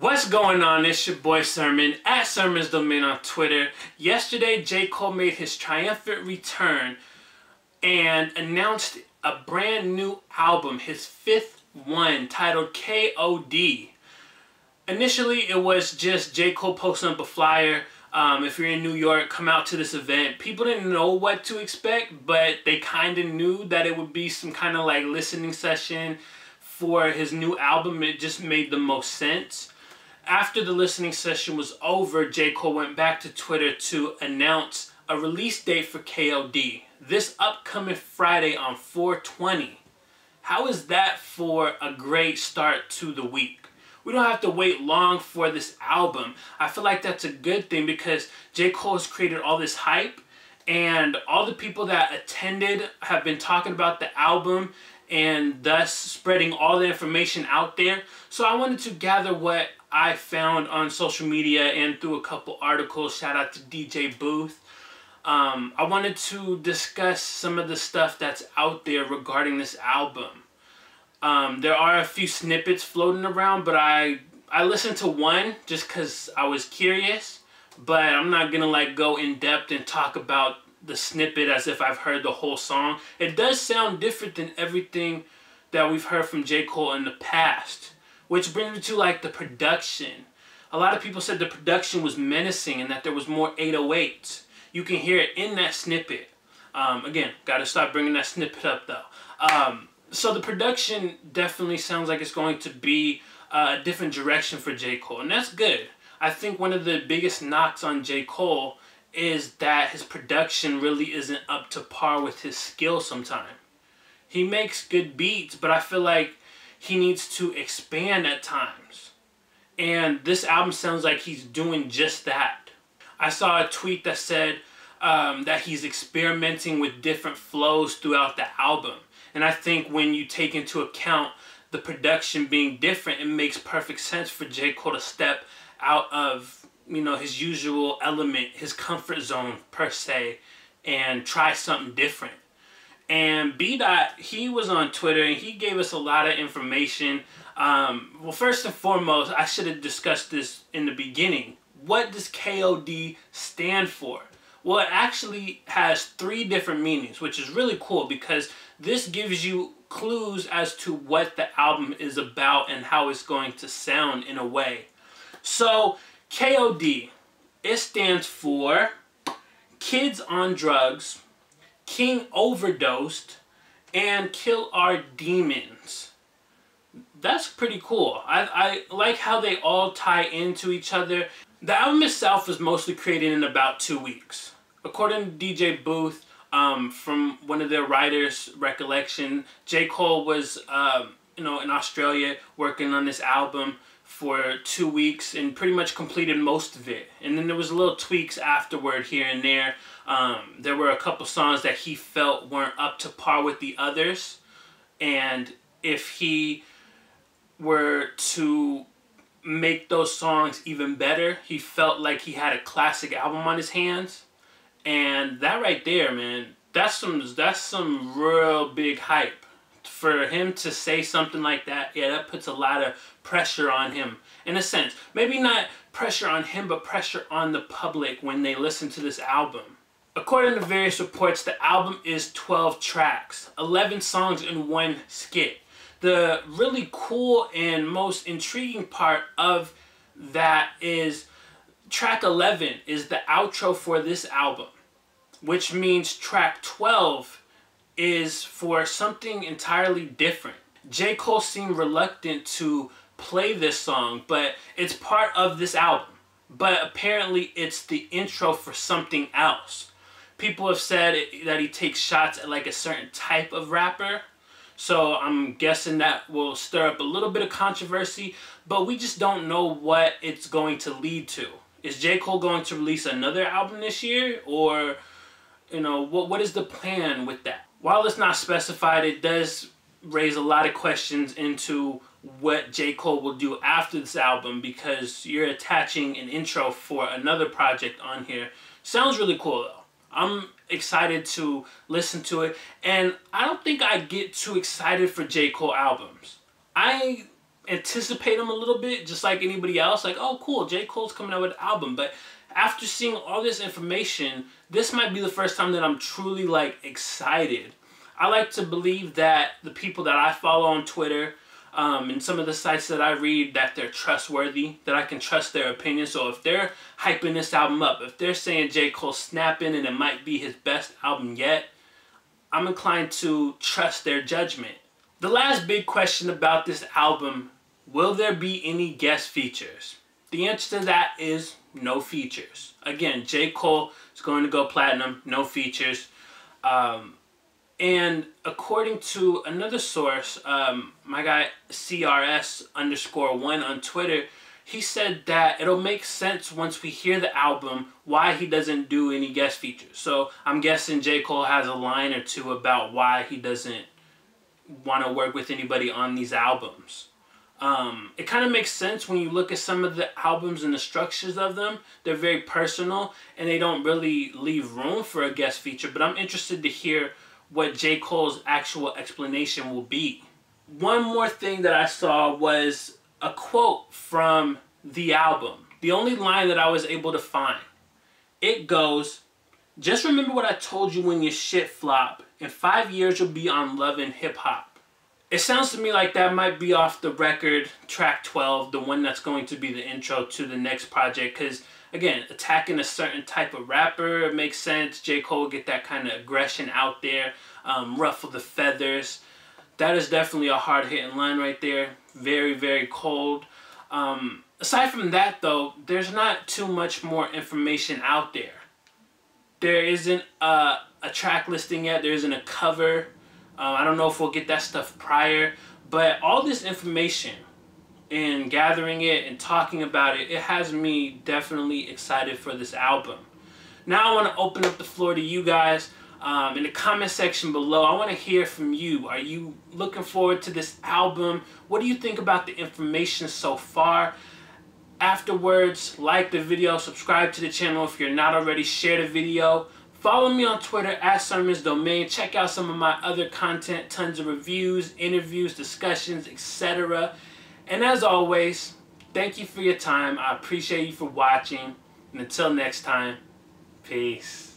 What's going on? It's your boy Sermon at Sermon's Domain on Twitter. Yesterday, J. Cole made his triumphant return and announced a brand new album, his fifth one, titled K.O.D. Initially, it was just J. Cole posting up a flyer. If you're in New York, come out to this event. People didn't know what to expect, but they kind of knew that it would be some kind of like listening session for his new album. It just made the most sense. After the listening session was over, J. Cole went back to Twitter to announce a release date for K.O.D. this upcoming Friday on 4/20. How is that for a great start to the week? We don't have to wait long for this album. I feel like that's a good thing because J. Cole has created all this hype, and all the people that attended have been talking about the album and thus spreading all the information out there. So I wanted to gather what I found on social media and through a couple articles. Shout out to DJ Booth. I wanted to discuss some of the stuff that's out there regarding this album. There are a few snippets floating around, but I listened to one just because I was curious. But I'm not going to like go in depth and talk about the snippet as if I've heard the whole song. It does sound different than everything that we've heard from J. Cole in the past. Which brings me to like the production. A lot of people said the production was menacing and that there was more 808s. You can hear it in that snippet. Again, gotta stop bringing that snippet up though. So the production definitely sounds like it's going to be a different direction for J. Cole, and that's good. I think one of the biggest knocks on J. Cole is that his production really isn't up to par with his skill sometimes. He makes good beats, but I feel like he needs to expand at times. And this album sounds like he's doing just that. I saw a tweet that said that he's experimenting with different flows throughout the album. And I think when you take into account the production being different, it makes perfect sense for J. Cole to step out of, you know, his usual element, his comfort zone per se, and try something different. And B-Dot, he was on Twitter and he gave us a lot of information. Well, first and foremost, I should have discussed this in the beginning. What does K.O.D. stand for? Well, it actually has 3 different meanings, which is really cool because this gives you clues as to what the album is about and how it's going to sound in a way. So, K.O.D., it stands for Kids on Drugs, King Overdosed, and Kill Our Demons. That's pretty cool. I like how they all tie into each other. The album itself was mostly created in about 2 weeks. According to DJ Booth, from one of their writers' recollection, J. Cole was in Australia working on this album for 2 weeks and pretty much completed most of it. And then there was little tweaks afterward here and there. There were a couple songs that he felt weren't up to par with the others. And if he were to make those songs even better, he felt like he had a classic album on his hands. And that right there, man, that's some real big hype. For him to say something like that, yeah, that puts a lot of pressure on him, in a sense. Maybe not pressure on him, but pressure on the public when they listen to this album. According to various reports, the album is 12 tracks, 11 songs in 1 skit. The really cool and most intriguing part of that is track 11 is the outro for this album, which means track 12 is for something entirely different. J. Cole seemed reluctant to play this song, but it's part of this album. But apparently it's the intro for something else. People have said that he takes shots at like a certain type of rapper. So I'm guessing that will stir up a little bit of controversy, but we just don't know what it's going to lead to. Is J. Cole going to release another album this year? Or, you know, what is the plan with that? While it's not specified, it does raise a lot of questions into what J. Cole will do after this album, because you're attaching an intro for another project on here. Sounds really cool though. I'm excited to listen to it, and I don't think I get too excited for J. Cole albums. I anticipate him a little bit, just like anybody else. Like, oh, cool, J. Cole's coming out with an album. But after seeing all this information, this might be the first time that I'm truly, like, excited. I like to believe that the people that I follow on Twitter, and some of the sites that I read, that they're trustworthy, that I can trust their opinion. So if they're hyping this album up, if they're saying J. Cole's snapping and it might be his best album yet, I'm inclined to trust their judgment. The last big question about this album, will there be any guest features? The answer to that is no features. Again, J. Cole is going to go platinum, no features. And according to another source, my guy CRS_1 on Twitter, he said that it'll make sense once we hear the album why he doesn't do any guest features. So I'm guessing J. Cole has a line or two about why he doesn't want to work with anybody on these albums. It kind of makes sense when you look at some of the albums and the structures of them. They're very personal and they don't really leave room for a guest feature. But I'm interested to hear what J. Cole's actual explanation will be. One more thing that I saw was a quote from the album. The only line that I was able to find. It goes, "Just remember what I told you when your shit flop. In 5 years you'll be on Love and Hip Hop." It sounds to me like that might be off the record, track 12, the one that's going to be the intro to the next project. Because, again, attacking a certain type of rapper, it makes sense. J. Cole will get that kind of aggression out there, ruffle the feathers. That is definitely a hard-hitting line right there. Very, very cold. Aside from that, though, there's not too much more information out there. There isn't a track listing yet. There isn't a cover. I don't know if we'll get that stuff prior. But all this information and gathering it and talking about it, it has me definitely excited for this album. Now I want to open up the floor to you guys. In the comment section below, I want to hear from you. Are you looking forward to this album? What do you think about the information so far? Afterwards, like the video, subscribe to the channel if you're not already, share the video. Follow me on Twitter @SermonsDomain. Check out some of my other content, tons of reviews, interviews, discussions, etc. And as always, thank you for your time. I appreciate you for watching. And until next time, peace.